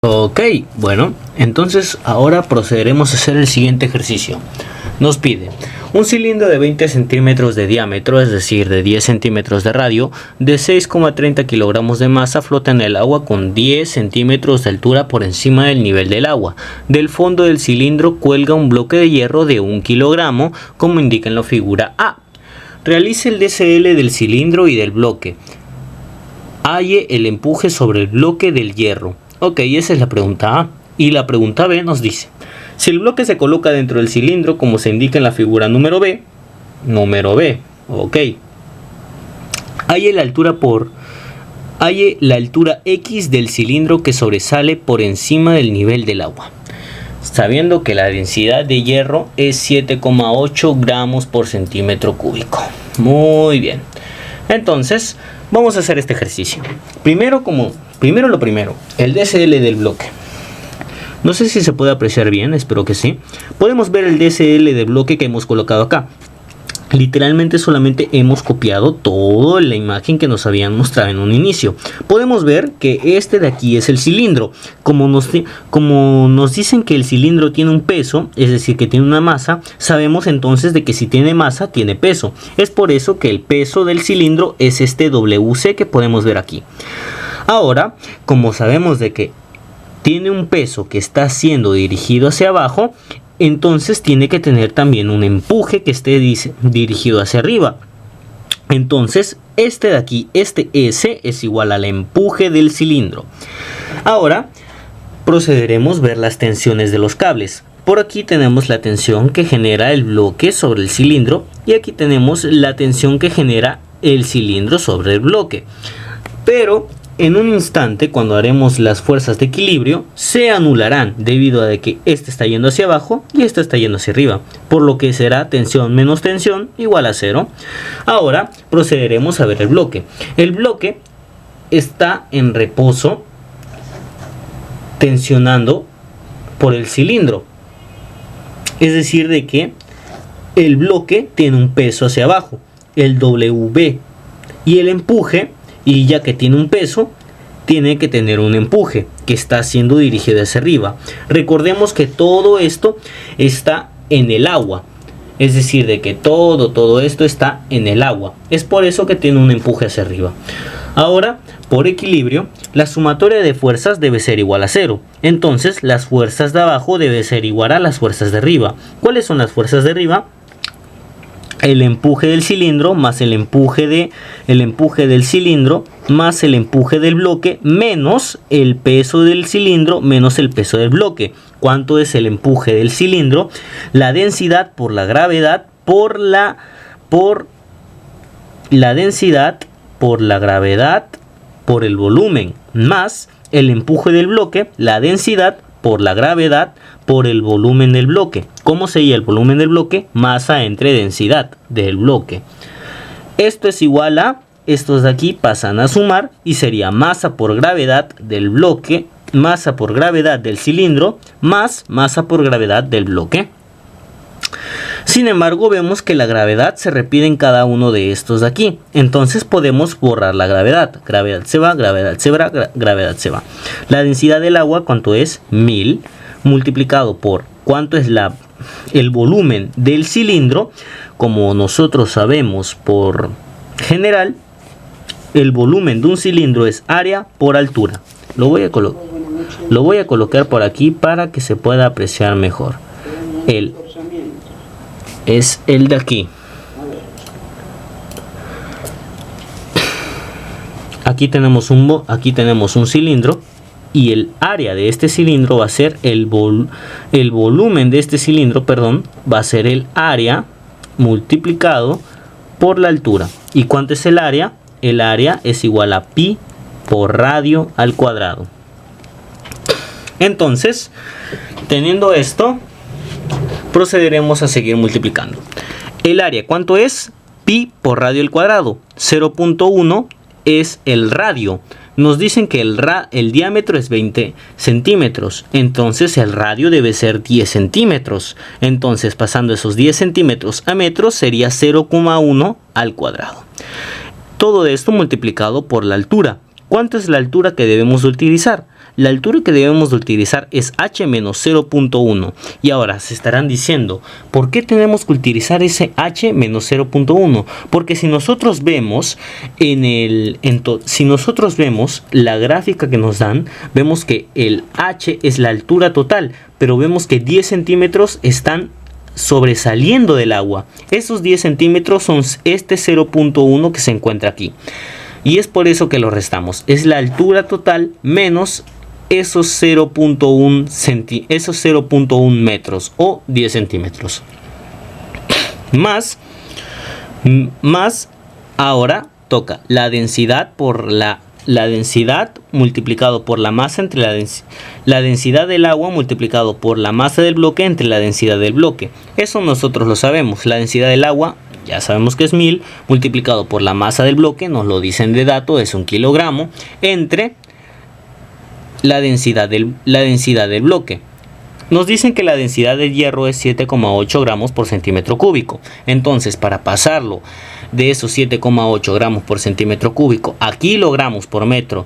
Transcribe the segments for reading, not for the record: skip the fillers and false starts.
Ok, bueno, entonces ahora procederemos a hacer el siguiente ejercicio. Nos pide un cilindro de 20 centímetros de diámetro, es decir, de 10 centímetros de radio, de 6,30 kilogramos de masa, flota en el agua con 10 centímetros de altura por encima del nivel del agua. Del fondo del cilindro cuelga un bloque de hierro de 1 kilogramo, como indica en la figura A. Realice el DCL del cilindro y del bloque. Halle el empuje sobre el bloque del hierro. Ok, esa es la pregunta A. Y la pregunta B nos dice: si el bloque se coloca dentro del cilindro, como se indica en la figura número B, ok. Halle la altura X del cilindro que sobresale por encima del nivel del agua. Sabiendo que la densidad de hierro es 7,8 gramos por centímetro cúbico. Muy bien. Entonces, vamos a hacer este ejercicio. Primero, el DCL del bloque. No sé si se puede apreciar bien, espero que sí. Podemos ver el DCL del bloque que hemos colocado acá. Literalmente solamente hemos copiado toda la imagen que nos habían mostrado en un inicio. Podemos ver que este de aquí es el cilindro. Como nos dicen que el cilindro tiene un peso, es decir, que tiene una masa, sabemos entonces de que si tiene masa, tiene peso. Es por eso que el peso del cilindro es este WC que podemos ver aquí. Ahora, como sabemos de que tiene un peso que está siendo dirigido hacia abajo, entonces tiene que tener también un empuje que esté dirigido hacia arriba. Entonces este de aquí, este S, es igual al empuje del cilindro. Ahora procederemos a ver las tensiones de los cables. Por aquí tenemos la tensión que genera el bloque sobre el cilindro y aquí tenemos la tensión que genera el cilindro sobre el bloque. Pero en un instante, cuando haremos las fuerzas de equilibrio, se anularán debido a que este está yendo hacia abajo y este está yendo hacia arriba, por lo que será tensión menos tensión igual a 0. Ahora procederemos a ver el bloque. El bloque está en reposo, tensionando por el cilindro. Es decir, de que el bloque tiene un peso hacia abajo, el WB, y el empuje, y ya que tiene un peso, tiene que tener un empuje que está siendo dirigido hacia arriba. Recordemos que todo esto está en el agua, es decir, de que todo esto está en el agua. Es por eso que tiene un empuje hacia arriba. Ahora, por equilibrio, la sumatoria de fuerzas debe ser igual a 0. Entonces, las fuerzas de abajo deben ser igual a las fuerzas de arriba. ¿Cuáles son las fuerzas de arriba? El empuje del cilindro más el empuje del cilindro más el empuje del bloque menos el peso del cilindro menos el peso del bloque. ¿Cuánto es el empuje del cilindro? La densidad por la gravedad por la densidad por la gravedad por el volumen más el empuje del bloque, la densidad por la gravedad por el volumen del bloque. ¿Cómo sería el volumen del bloque? Masa entre densidad del bloque. Esto es igual a, estos de aquí pasan a sumar y sería masa por gravedad del bloque, masa por gravedad del cilindro, más masa por gravedad del bloque. Sin embargo, vemos que la gravedad se repite en cada uno de estos de aquí. Entonces podemos borrar la gravedad. Gravedad se va, gravedad se va, gravedad se va. La densidad del agua, ¿cuánto es? 1000 multiplicado por cuánto es el volumen del cilindro. Como nosotros sabemos por general, el volumen de un cilindro es área por altura. Lo voy a colocar por aquí para que se pueda apreciar mejor. Es el de aquí. Aquí tenemos un cilindro y el área de este cilindro va a ser el volumen de este cilindro, va a ser el área multiplicado por la altura. ¿Y cuánto es el área? El área es igual a pi por radio al cuadrado. Entonces, teniendo esto, procederemos a seguir multiplicando. El área, ¿cuánto es? Pi por radio al cuadrado. 0.1 es el radio. Nos dicen que el diámetro es 20 centímetros. Entonces el radio debe ser 10 centímetros. Entonces pasando esos 10 centímetros a metros sería 0,1 al cuadrado. Todo esto multiplicado por la altura. ¿Cuánto es la altura que debemos utilizar? la altura que debemos de utilizar es h menos 0.1. Y ahora se estarán diciendo, ¿por qué tenemos que utilizar ese h menos 0.1? Porque si nosotros vemos si nosotros vemos la gráfica que nos dan, vemos que el h es la altura total, pero vemos que 10 centímetros están sobresaliendo del agua. Esos 10 centímetros son este 0.1 que se encuentra aquí. Y es por eso que lo restamos. Es la altura total menos esos 0.1 metros o 10 centímetros. Más ahora toca la densidad por la densidad multiplicado por la masa entre la densidad del agua multiplicado por la masa del bloque entre la densidad del bloque. Eso nosotros lo sabemos. La densidad del agua ya sabemos que es 1000 multiplicado por la masa del bloque, nos lo dicen de dato, es 1 kilogramo, entre la densidad del bloque. Nos dicen que la densidad del hierro es 7,8 gramos por centímetro cúbico. Entonces, para pasarlo de esos 7,8 gramos por centímetro cúbico a kilogramos por metro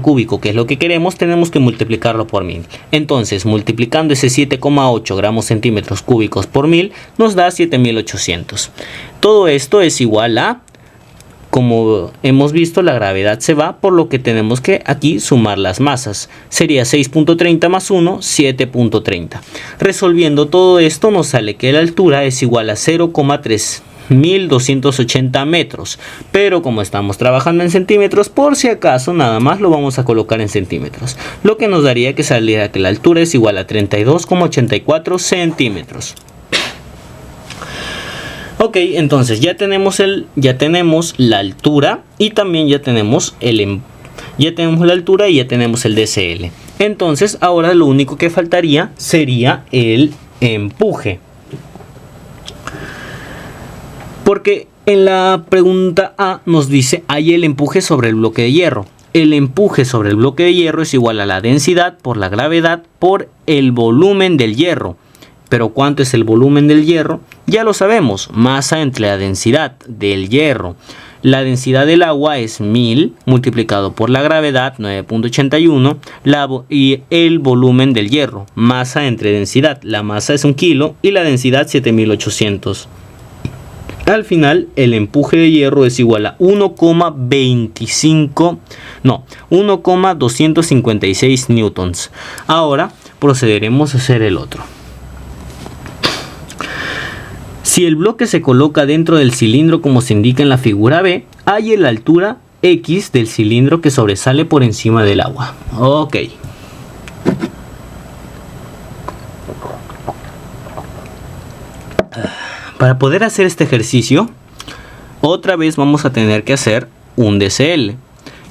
cúbico, que es lo que queremos, tenemos que multiplicarlo por 1000. Entonces, multiplicando ese 7,8 gramos centímetros cúbicos por 1000, nos da 7800. Todo esto es igual a, como hemos visto, la gravedad se va, por lo que tenemos que aquí sumar las masas. Sería 6.30 más 1, 7.30. Resolviendo todo esto nos sale que la altura es igual a 0,3280 metros. Pero como estamos trabajando en centímetros, por si acaso nada más lo vamos a colocar en centímetros. Lo que nos daría que saliera que la altura es igual a 32,84 centímetros. Ok, entonces ya tenemos la altura y también ya tenemos la altura y ya tenemos el DCL. Entonces ahora lo único que faltaría sería el empuje. Porque en la pregunta A nos dice, hay el empuje sobre el bloque de hierro. El empuje sobre el bloque de hierro es igual a la densidad por la gravedad por el volumen del hierro. Pero ¿cuánto es el volumen del hierro? Ya lo sabemos, masa entre la densidad del hierro. La densidad del agua es 1000 multiplicado por la gravedad 9.81 y el volumen del hierro, masa entre densidad. La masa es 1 kilo y la densidad 7800. Al final el empuje de hierro es igual a 1,256 newtons. Ahora procederemos a hacer el otro. Si el bloque se coloca dentro del cilindro como se indica en la figura B, hay la altura X del cilindro que sobresale por encima del agua. Ok. Para poder hacer este ejercicio, otra vez vamos a tener que hacer un DCL.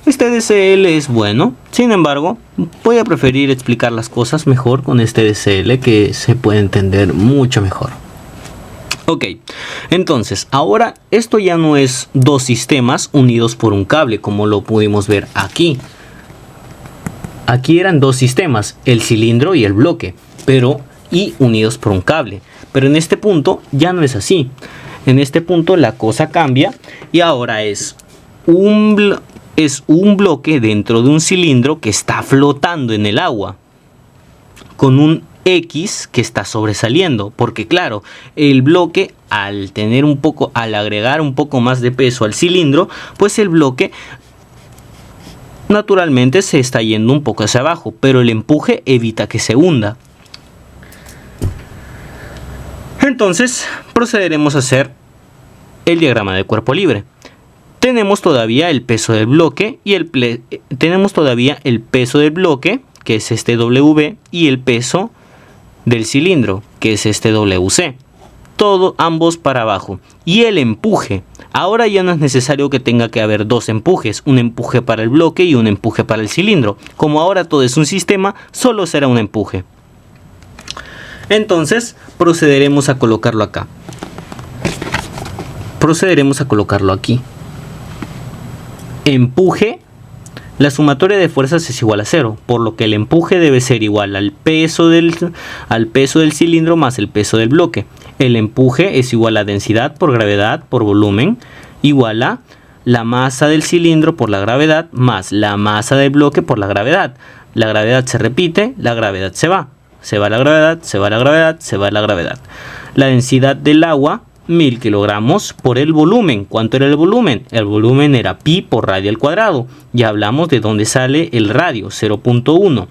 Este DCL es bueno, sin embargo, voy a preferir explicar las cosas mejor con este DCL que se puede entender mucho mejor. Ok, entonces ahora esto ya no es dos sistemas unidos por un cable como lo pudimos ver aquí. Aquí eran dos sistemas, el cilindro y el bloque, y unidos por un cable. Pero en este punto ya no es así. En este punto la cosa cambia y ahora es un bloque dentro de un cilindro que está flotando en el agua con un X que está sobresaliendo, porque claro, el bloque al agregar un poco más de peso al cilindro, pues el bloque naturalmente se está yendo un poco hacia abajo, pero el empuje evita que se hunda. Entonces procederemos a hacer el diagrama de cuerpo libre. Tenemos todavía el peso del bloque que es este W, y el peso del cilindro, que es este WC. Ambos para abajo. Y el empuje. Ahora ya no es necesario que tenga que haber dos empujes, un empuje para el bloque y un empuje para el cilindro. Como ahora todo es un sistema, solo será un empuje. Entonces procederemos a colocarlo acá. Procederemos a colocarlo aquí. Empuje. La sumatoria de fuerzas es igual a 0, por lo que el empuje debe ser igual al peso del cilindro más el peso del bloque. El empuje es igual a densidad por gravedad por volumen, igual a la masa del cilindro por la gravedad más la masa del bloque por la gravedad. La gravedad se repite, la gravedad se va. Se va la gravedad, se va la gravedad, se va la gravedad. La densidad del agua, 1000 kilogramos por el volumen. ¿Cuánto era el volumen? El volumen era pi por radio al cuadrado. Ya hablamos de dónde sale el radio, 0.1.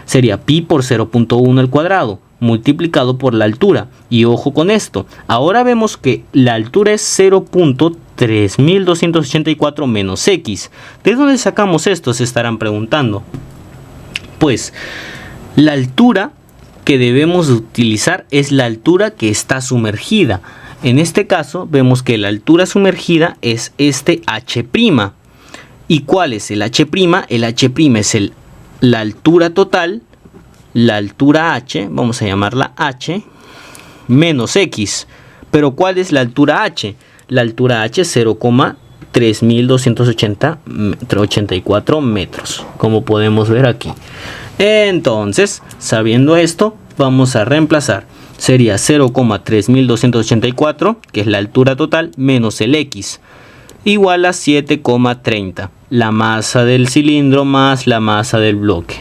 Sería pi por 0.1 al cuadrado, multiplicado por la altura. Y ojo con esto, ahora vemos que la altura es 0.3284 menos x. ¿De dónde sacamos esto? Se estarán preguntando. Pues la altura que debemos utilizar es la altura que está sumergida. En este caso vemos que la altura sumergida es este h'. ¿Y cuál es el h'? El h' es la altura total, la altura h, vamos a llamarla h, menos x. Pero ¿cuál es la altura h? La altura h es 0,3284 metros, como podemos ver aquí. Entonces, sabiendo esto, vamos a reemplazar. Sería 0,3284, que es la altura total, menos el x, igual a 7,30. La masa del cilindro más la masa del bloque.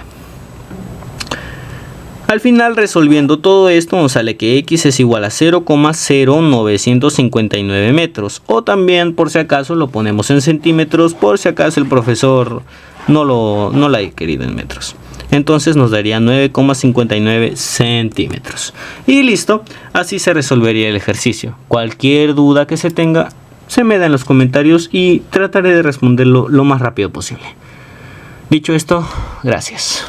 Al final, resolviendo todo esto, nos sale que x es igual a 0,0959 metros. O también, por si acaso, lo ponemos en centímetros, por si acaso el profesor no lo ha querido en metros. Entonces nos daría 9,59 centímetros. Y listo, así se resolvería el ejercicio. Cualquier duda que se tenga, se me da en los comentarios y trataré de responderlo lo más rápido posible. Dicho esto, gracias.